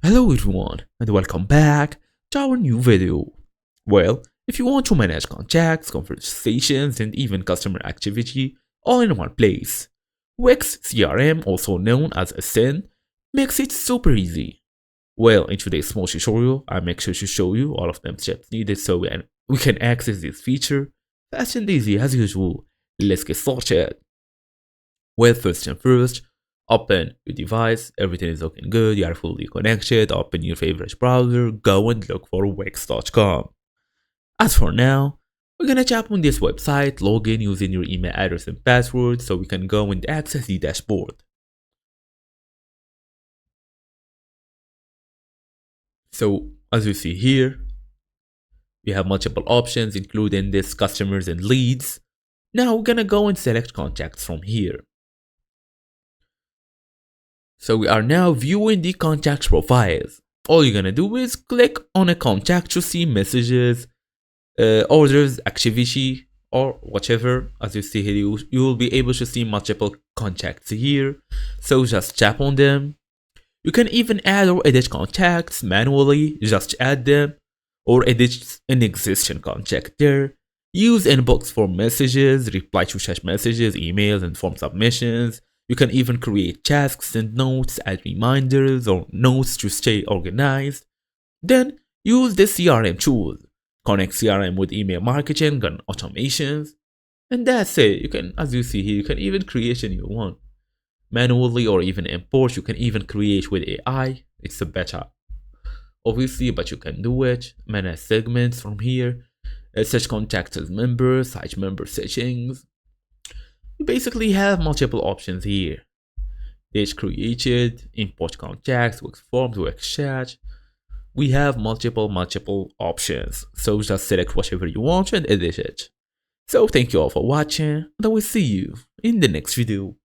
Hello everyone and welcome back to our new video. Well, if you want to manage contacts, conversations and even customer activity all in one place, Wix CRM, also known as Ascend, makes it super easy. Well, in today's small tutorial, I make sure to show you all of them steps needed so we can access this feature fast and easy as usual. Let's get started. Well, first and first, open your device, everything is looking good, you are fully connected, open your favorite browser, go and look for wix.com. As for now, we're gonna tap on this website, log in using your email address and password so we can go and access the dashboard. So as you see here, we have multiple options including this customers and leads. Now we're gonna go and select contacts from here. So we are now viewing the contact profiles. All you're gonna do is click on a contact to see messages, orders, activity, or whatever. As you see here, you will be able to see multiple contacts here. So just tap on them. You can even add or edit contacts manually, just add them, or edit an existing contact there. Use inbox for messages, reply to chat messages, emails, and form submissions. You can even create tasks and notes, add reminders or notes to stay organized. Then use the CRM tools. Connect CRM with email marketing and automations. And that's it. You can, as you see here, you can even create a new one. Manually or even import, you can even create with AI. It's a beta, obviously, but you can do it. Manage segments from here. Search contacts as members, site member settings. You basically have multiple options here. Date created, import contacts, Wix forms, Wix chat. We have multiple options. So just select whatever you want and edit it. So thank you all for watching and I will see you in the next video.